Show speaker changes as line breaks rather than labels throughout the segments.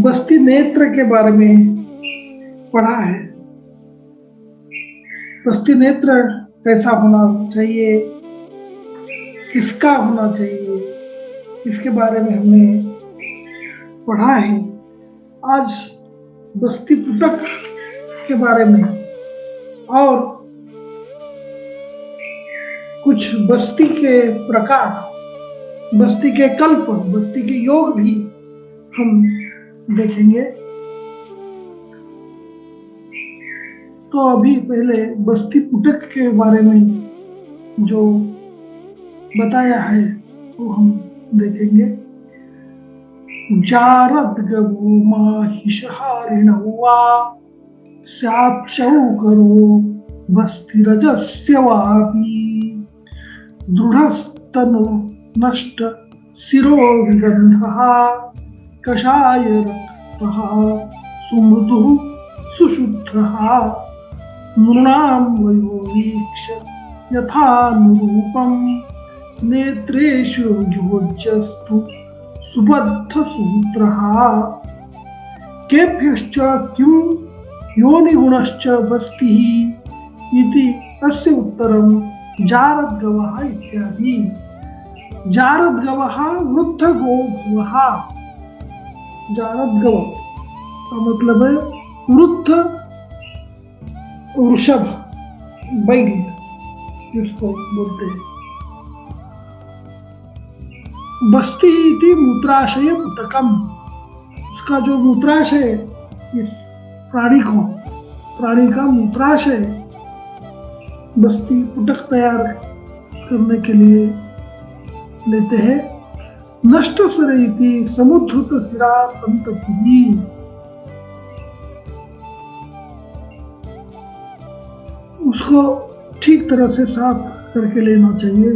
बस्ती नेत्र के बारे में पढ़ा है। बस्ती नेत्र कैसा होना चाहिए, किसका होना चाहिए, इसके बारे में हमने पढ़ा है। आज बस्ती पुटक के बारे में और कुछ बस्ती के प्रकार, बस्ती के कल्प, बस्ती के योग भी हम देखेंगे। तो अभी पहले बस्ती पुटक के बारे में जो बताया है वो हम देखेंगे। जारद गवो माहिषहारिणवा स्याच्चौकरो बस्तिरजस्य वापी दृढस्तनु नष्ट शिरो विगन्धः कषाय रक्तः सुमृदुः सुशुद्धः नृणां वयो वीक्ष्य यथानुरूपं नेत्रेषु योज्यस्तु सुबद्धसूत्रः केभ्यश्च किं योनिगुणश्च बस्तिः इति अस्य उत्तरं जारद्गवः इत्यादि। जारद्गवः वृद्धगोभवः। जारद्गव का मतलब है वृद्ध वृषभ, बैल जिसको बोलते हैं। बस्ती इति मूत्राशय पुटकम, उसका जो मूत्राशय, इस प्राणी का मूत्राशय बस्ती पुटक तैयार करने के लिए लेते हैं। नष्ट सरेति समुद्धृत सिरा संतति, उसको ठीक तरह से साफ करके लेना चाहिए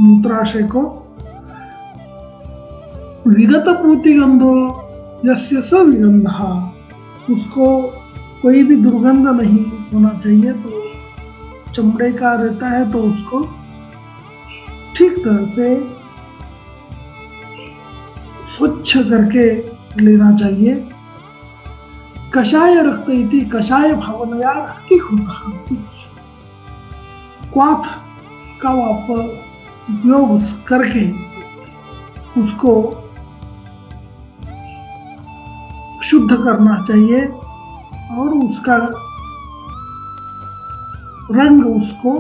मूत्राशय को। विगत पूतिगंधो यस्य स विगंधः, उसको कोई भी दुर्गंध नहीं होना चाहिए। तो चमड़े का रहता है तो उसको ठीक तरह से स्वच्छ करके लेना चाहिए। कषाय रक्त इति कषाय भावनया रक्ति होता, क्वाथ का उपयोग करके उसको शुद्ध करना चाहिए और उसका रंग उसको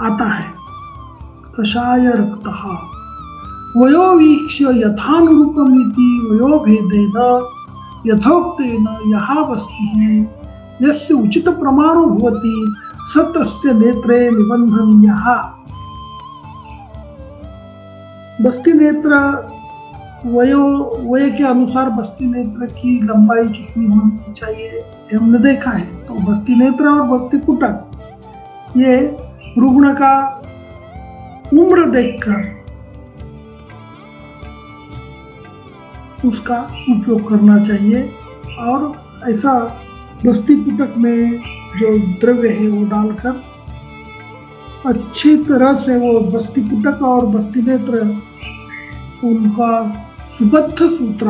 आता है। कषाय रक्तः वयो वीक्ष्य यथानुरूपम् इति वयो भेदेन यथोक्तेन यः बस्तिः यस्य उचित प्रमाणो भवति स तस्य नेत्रे निबन्धनीयः। बस्ती नेत्र वय के अनुसार बस्ती नेत्र की लंबाई कितनी होनी चाहिए हमने देखा है। तो बस्ती नेत्र और बस्ती पुटक ये रुग्ण का उम्र देखकर उसका उपयोग करना चाहिए। और ऐसा बस्ती पुटक में जो द्रव्य है वो डालकर अच्छी तरह से वो बस्ती पुटक और बस्ती नेत्र उनका सुबद्ध सूत्र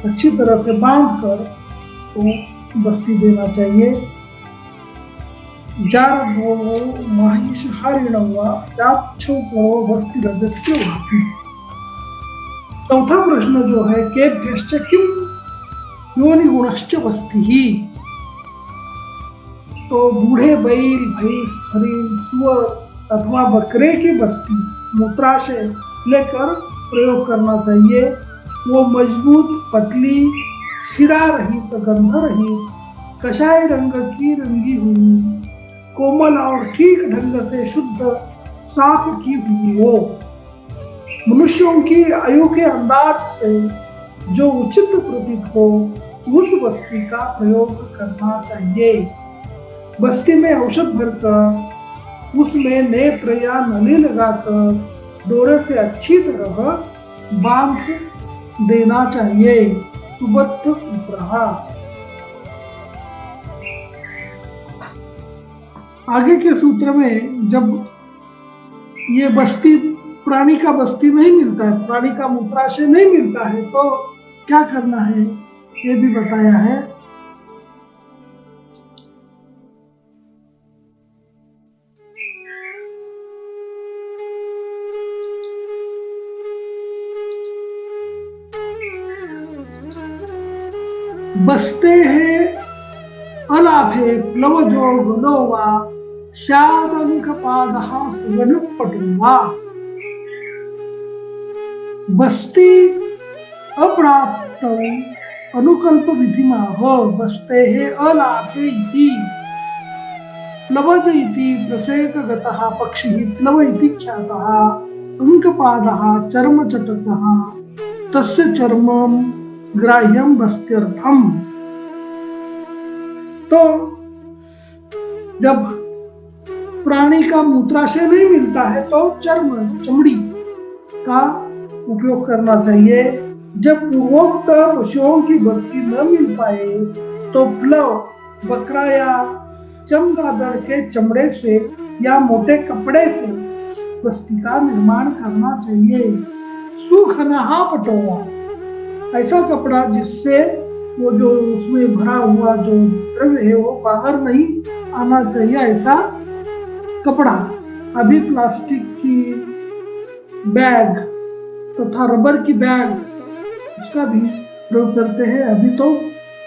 अच्छी तरह से बांध कर तो बस्ती देना चाहिए। जारद्गो माहिषहारिणवा स्याच्चौकरो बस्तिरजस्य वापी। चौथा प्रश्न जो है केभ्यश्च किं योनिगुणश्च बस्तिः, तो बूढ़े बैल, भैंस, हरिण, सुअर अथवा बकरे की बस्ती मूत्राशय लेकर प्रयोग करना चाहिए। वो मजबूत, पतली, सिरा रहित, गंध रहित, कषाय रंग की रंगी हुई, कोमल और ठीक ढंग से शुद्ध साफ की हुई हो। मनुष्यों की आयु के अंदाज से जो उचित प्रतीत हो उस बस्ती का प्रयोग करना चाहिए। बस्ती में औषध भरकर उसमें नेत्र या नली लगाकर डोरे से अच्छी तरह बांध देना चाहिए। सुबद्ध सूत्रः। आगे के सूत्र में जब ये बस्ती प्राणी का बस्ती नहीं मिलता है, प्राणी का मूत्राशय नहीं मिलता है, तो क्या करना है ये भी बताया है। बसते हैं अलाभे प्लवजो गलो वा स्यादंक पादः सुगनुपटुवा। बस्ती अप्राप्त अनुकल्प विधिमाह बस्ते अलाभे इति प्लवज इति प्रसेकगतः पक्षिः प्लव इति ख्यातः अंकपादः चर्मचटकः तस्य चर्मं ग्राह्यं बस्त्यर्थम। तो जब प्राणी का मूत्राशय नहीं मिलता है तो चमड़ी का उपयोग करना चाहिए। जब पूर्वोक्त पशुओं की बस्ती न मिल पाए तो प्लव, बकरा या चमगादड़ के चमड़े से या मोटे कपड़े से बस्ती का निर्माण करना चाहिए। सुखनहा पटोवा, ऐसा कपड़ा जिससे वो जो उसमें भरा हुआ जो द्रव्य है वो बाहर नहीं आना चाहिए, ऐसा कपड़ा। अभी प्लास्टिक की बैग तथा रबर की बैग उसका भी प्रयोग करते हैं। अभी तो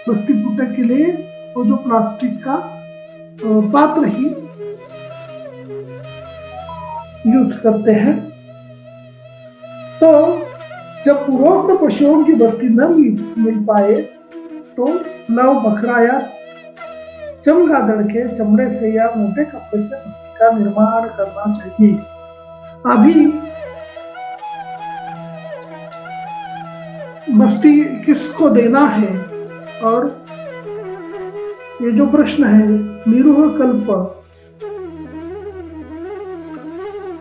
बस्ती फूटक के लिए वो जो प्लास्टिक का पात्र ही यूज करते हैं। तो जब पूर्वोक्त पशुओं की बस्ती न मिल पाए तो प्लव, बकरा या चमगादड़ के चमड़े से या मोटे कपड़े से बस्ती का निर्माण करना चाहिए। अभी बस्ती किसको देना है और ये जो प्रश्न है निरूह कल्प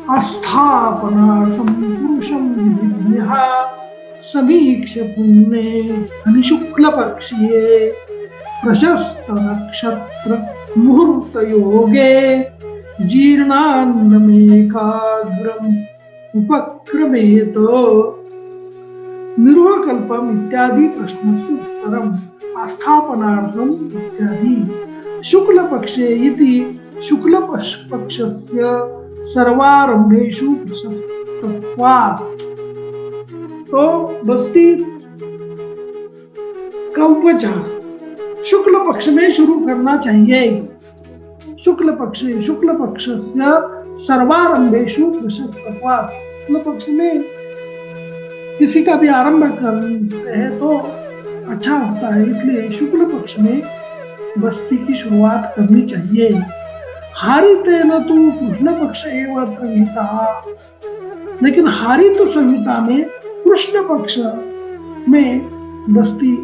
आस्थापनार्थं पुरुषं विधिज्ञः समीक्ष पुण्ये अनिशुक्ल पक्षीये प्रशस्त नक्षत्र मुहूर्त योगे जीर्णान्नमेकाग्रम उपक्रमेत। निरूहकल्पम इत्यादि प्रश्नस्य उत्तरम आस्थापनार्थम इत्यादि। शुक्ल पक्षे इति शुक्ल पक्षस्य सर्वारंभेषु प्रशस्तत्वात्। तो बस्ती का उपचार शुक्ल पक्ष में शुरू करना चाहिए। शुक्ल पक्षस्य सर्वारंभेषु प्रशस्तत्वात्। शुक्ल पक्ष में किसी का भी आरंभ करते हैं तो अच्छा होता है, इसलिए शुक्ल पक्ष में बस्ती की शुरुआत करनी चाहिए। हारितेन तु कृष्ण पक्ष एवं संहिता, लेकिन हारित संहिता में कृष्ण पक्ष में बस्ती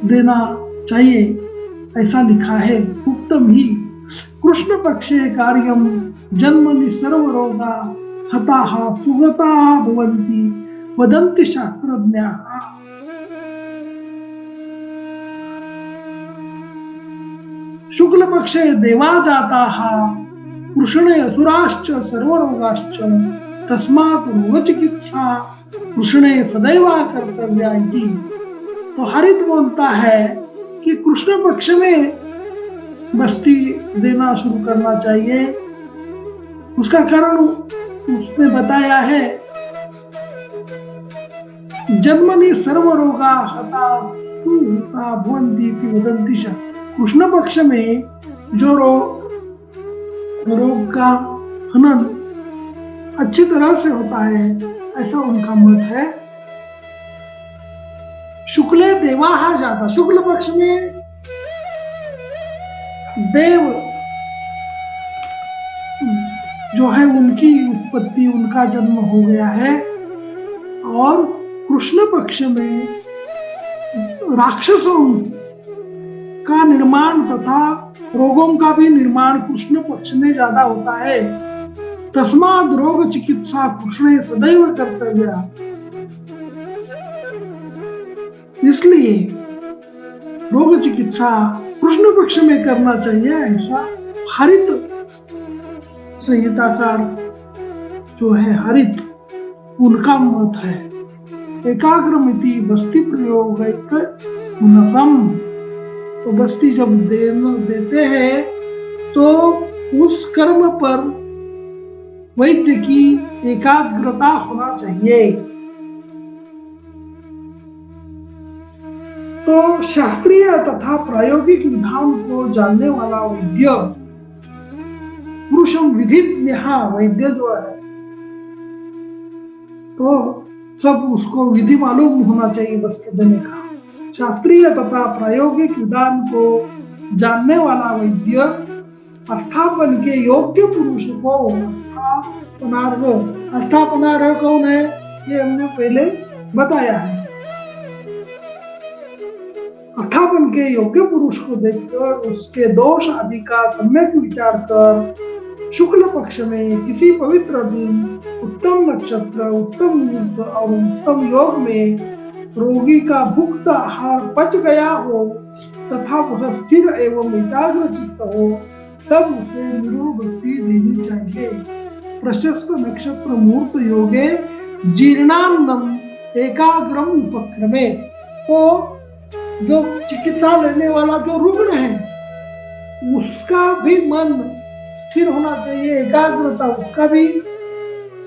देना चाहिए ऐसा लिखा है। उत्तम ही कृष्ण पक्षे कार्यम जन्मनि सर्वरोगा हताः सुगताः भवन्ति वदन्ति शास्त्रज्ञाः। शुक्ल पक्षे देवा जाताः कृष्णे असुराश्च सर्वरोगाश्च तस्मात् रोगचिकित्सा कृष्णे सदैव कर्तव्या इति। तो हरित बोलता है कि कृष्ण पक्ष में बस्ती देना शुरू करना चाहिए। उसका कारण उसने बताया है, जन्मनि सर्वरोगा हता सुहता भवन्ति इति वदन्ति च। कृष्ण पक्ष में जो रोग का हनन अच्छी तरह से होता है ऐसा उनका मत है। शुक्ले देवाः जाता, शुक्ल पक्ष में देव जो है उनकी उत्पत्ति, उनका जन्म हो गया है। और कृष्ण पक्ष में राक्षसों का निर्माण तथा रोगों का भी निर्माण कृष्ण पक्ष में ज्यादा होता है। तस्मात् रोग चिकित्सा कृष्णे सदैव कर्तव्या। इसलिए रोग चिकित्सा कृष्ण पक्ष में करना चाहिए ऐसा हरित संहिताकार जो है हरित उनका मत है। एकाग्रमिति बस्ती प्रयोग पुनसम। तो बस्ती जब देते हैं तो उस कर्म पर वैद्य की एकाग्रता होना चाहिए। तो शास्त्रीय तथा प्रायोगिक विधान को जानने वाला वैद्य, पुरुषम विधिज्ञ वैद्य जो है, तो सब उसको विधि मालूम होना चाहिए बस्ती देने का। शास्त्रीय तथा प्रायोगिक विधान को जानने वाला वैद्य अस्थापन के योग्य पुरुष को अस्थापनार्ह कौन है, ये हमने पहले बताया है। अस्थापन के योग्य पुरुष को देखकर उसके दोष आदि का सम्यक विचार कर शुक्ल पक्ष में किसी पवित्र दिन, उत्तम नक्षत्र, उत्तम युद्ध और उत्तम योग में रोगी का भुक्त आहार पच गया हो तथा वह स्थिर एवं एकाग्र चित्त हो, तब उसे निरोबस्ती देनी चाहिए। प्रशस्त नक्षत्र मुहूर्त योगे जीर्णान्नम एकाग्रम उपक्रमे। तो जो चिकित्सा लेने वाला जो रुग्ण है उसका भी मन स्थिर होना चाहिए, एकाग्रता, उसका भी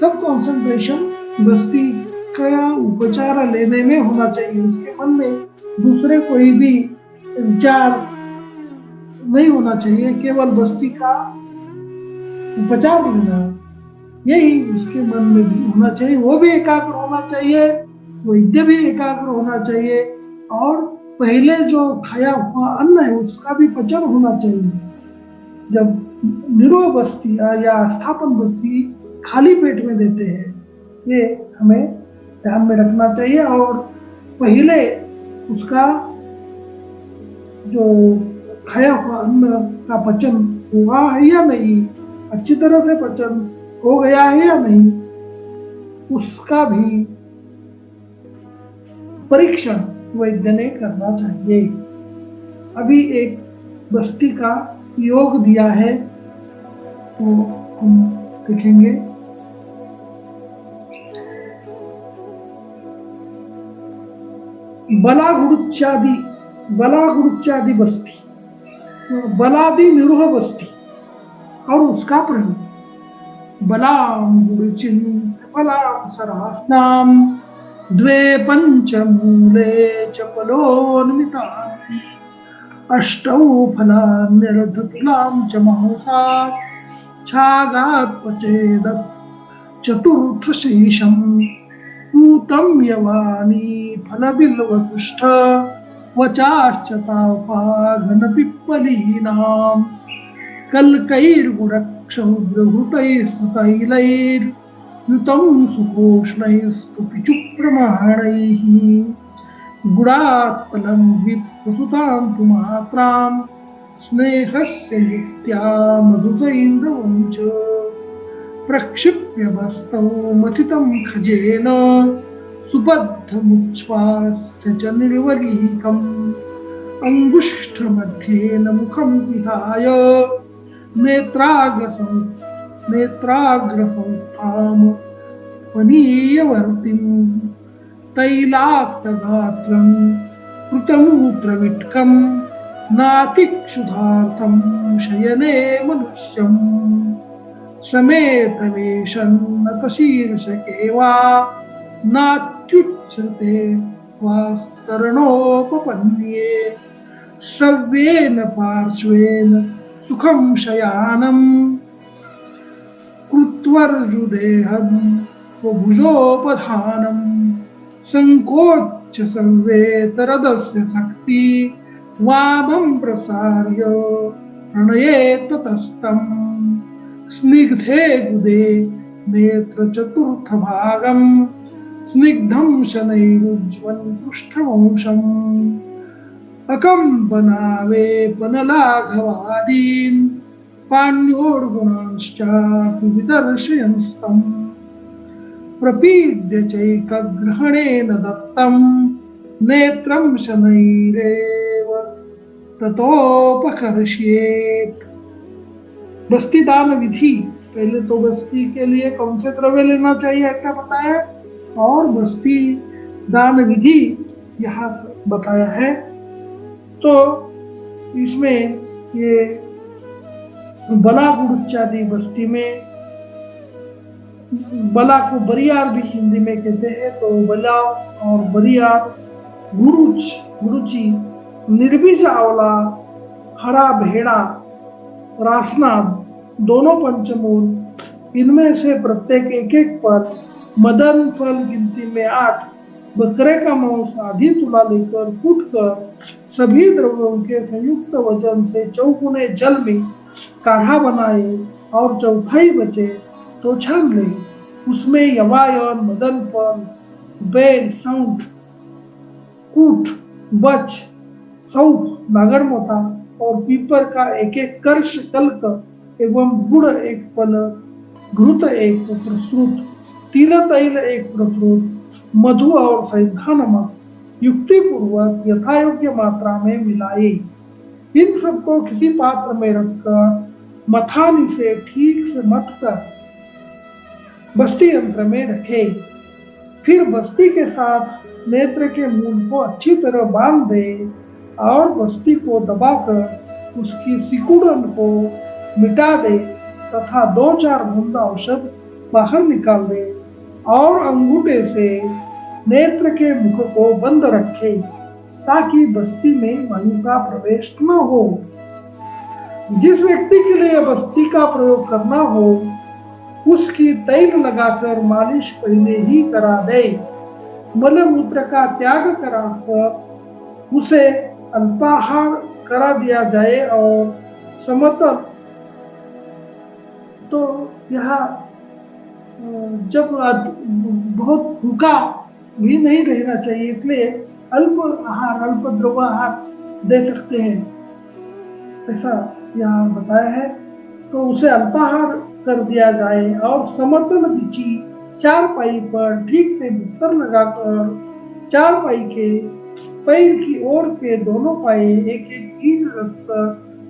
सब कंसंट्रेशन बस्ती का उपचार लेने में होना चाहिए। उसके मन में दूसरे कोई भी विचार नहीं होना चाहिए, केवल बस्ती का उपचार लेना, यही उसके मन में भी होना चाहिए। वो भी एकाग्र होना चाहिए, वैद्य भी एकाग्र होना चाहिए, और पहले जो खाया हुआ अन्न है उसका भी पचन होना चाहिए। जब निरोग बस्ती या स्थापन बस्ती खाली पेट में देते हैं, ये हमें ध्यान में रखना चाहिए। और पहले उसका जो खाया हुआ अन्न का पचन हुआ है या नहीं, अच्छी तरह से पचन हो गया है या नहीं, उसका भी परीक्षण वैद्य ने करना चाहिए। अभी एक बस्ती का योग दिया है, तो हम देखेंगे। बलागुड़ुच्चादि बस्ती, बलादि निरूह बस्ती और उसका प्रयोग। बलाम गुरुचिन बलाम सरास्नाम द्वे पंचमूले चपलोन्मितानि अष्टौ फलान्यर्धतुलां च महसा छागात् पचेदत् चतुर्थशेषं पूतं यवानी फलबिल्वपुष्ठ वचाश्च तापा घनपिप्पलीनां कल्कैर्गुडक्षौद्रहृतैस्तैलैर्युतं सुकोष्णैस्तु पिचुप्रमाणैः गुडात्पलं विप्रसुतां तु मात्रां स्नेहस्य युक्त्या मधुसैन्द्रवं च प्रक्षिप्य बस्तौ मथितं खजेन सुबद्धमुच्छ्वास्य च निर्वलीकम् अंगुष्ठमध्येन मुखं पिधाय नेत्राग्रसंस्थां पनीयवर्तिं तैलाक्तगात्रं कृतमूत्रविट्कं नातिक्षुधार्थं शयने मनुष्यं समेतवेशन्नतशीर्षके वा नात्युच्यते स्वास्तरणोपपन्ये सव्येन पार्श्वेन सुखं शयानं कृत्वर्जुदेहं स्वभुजोपधानं संकोच्य सर्वेतरदस्य शक्ति वामं प्रसार्य प्रणयेत ततस्तं स्निग्धे गुदे नेत्रचतुर्थभागं स्निग्धं शनैरुज्ज्वलं पृष्ठवंशम् अकम्पनावेपनलाघवादीन् पाण्योर्गुणांश्चापि विदर्शयन्स्तं प्रपीड्य चैकग्रहणेन दत्तं नेत्रं शनैरेव ततोपकर्ष्येत्। बस्ती दान विधि। पहले तो बस्ती के लिए कौन से द्रव्य लेना चाहिए ऐसा बताया, और बस्ती दान विधि यहाँ बताया है। तो इसमें ये बला गुड़चादी बस्ती में, बला को बरियार भी हिंदी में कहते हैं, तो बला और बरियार, गुरुची, निर्बीज आंवला, हरा भेड़ा, रासनाद, दोनों पंचमूल, इनमें से प्रत्येक एक एक पर मदन फल गिनती में 8, बकरे का मांस आधी तुला लेकर कूटकर सभी द्रव्यों के संयुक्त वजन से चौगुने जल में काढ़ा बनाए और चौथाई बचे तो छान ले। उसमें यवायन, मदन फल, बेल, सौंठ, कूट, बच, सौंफ, नागरमोथा और पीपर का एक एक कर्ष कल्क एवं गुड़ एक पल, घृत एक प्रस्तुत, तिल तैल एक प्रस्तुत, मधु और सैंधा नमक युक्ति पूर्वक यथायोग्य मात्रा में मिलाए। इन सबको किसी पात्र में रखकर मथानी से ठीक से मथकर बस्ती यंत्र में रखे। फिर बस्ती के साथ नेत्र के मूल को अच्छी तरह बांध दे और बस्ती को दबाकर उसकी सिकुड़न को मिटा दे तथा 2-4 बूंद औषध बाहर निकाल दे और अंगूठे से नेत्र के मुख को बंद रखे ताकि बस्ती में वायु का प्रवेश न हो। जिस व्यक्ति के लिए बस्ती का प्रयोग करना हो उसकी तैल लगाकर मालिश पहले ही करा दे। मलमूत्र का त्याग कराकर उसे अल्पाहार करा दिया जाए और समतल, तो यहाँ जब बहुत भूखा भी नहीं रहना चाहिए, इसलिए अल्प आहार, अल्प द्रव आहार दे सकते हैं, ऐसा यहाँ बताया है। तो उसे अल्पाहार कर दिया जाए और समतल बिछी चारपाई पर ठीक से बिस्तर लगाकर चारपाई के पैर की ओर के दोनों पाए एक एक ईंट रखकर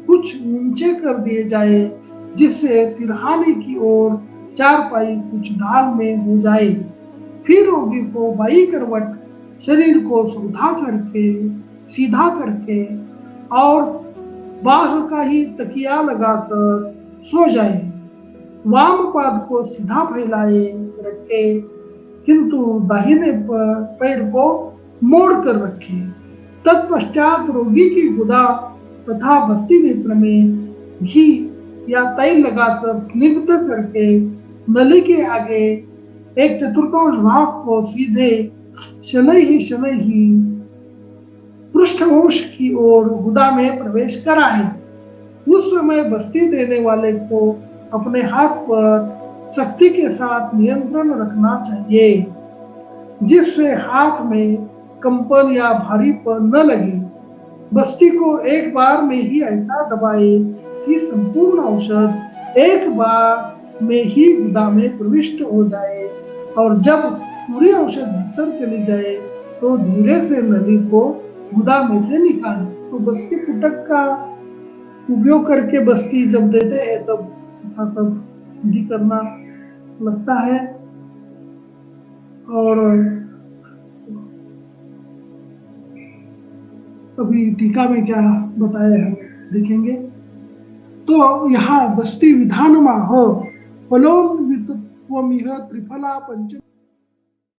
कुछ नीचे कर दिए जाए जिससे सिरहाने की ओर चारपाई कुछ ढाल में हो जाए। फिर रोगी को बाई करवट शरीर को सीधा करके और बाह का ही तकिया लगाकर सो जाए। वाम पाद को सीधा फैलाए रखे किंतु दाहिने पैर को मोड़ कर रखे। तत्पश्चात रोगी की गुदा तथा बस्ती नेत्र में घी या तैल लगाकर स्निग्ध करके नली के आगे 1/4 भाग को सीधे शनै ही पृष्ठवंश की ओर गुदा में प्रवेश कराए। उस समय बस्ती देने वाले को अपने हाथ पर शक्ति के साथ नियंत्रण रखना चाहिए जिससे हाथ में कंपन या भारीपन न लगे। बस्ती को एक बार में ही ऐसा दबाए कि संपूर्ण औषध एक बार में ही गुदा में प्रविष्ट हो जाए और जब पूरी औषध भीतर चली जाए तो धीरे से नली को गुदा में से निकाले। तो बस्ती पुटक का उपयोग करके बस्ती जब देते हैं तब सब विधि करना लगता है। और अभी टीका में क्या बताया है देखेंगे। तो यहाँ बस्ती विधानमा हो फलोन्वितत्वमिह त्रिफला पंच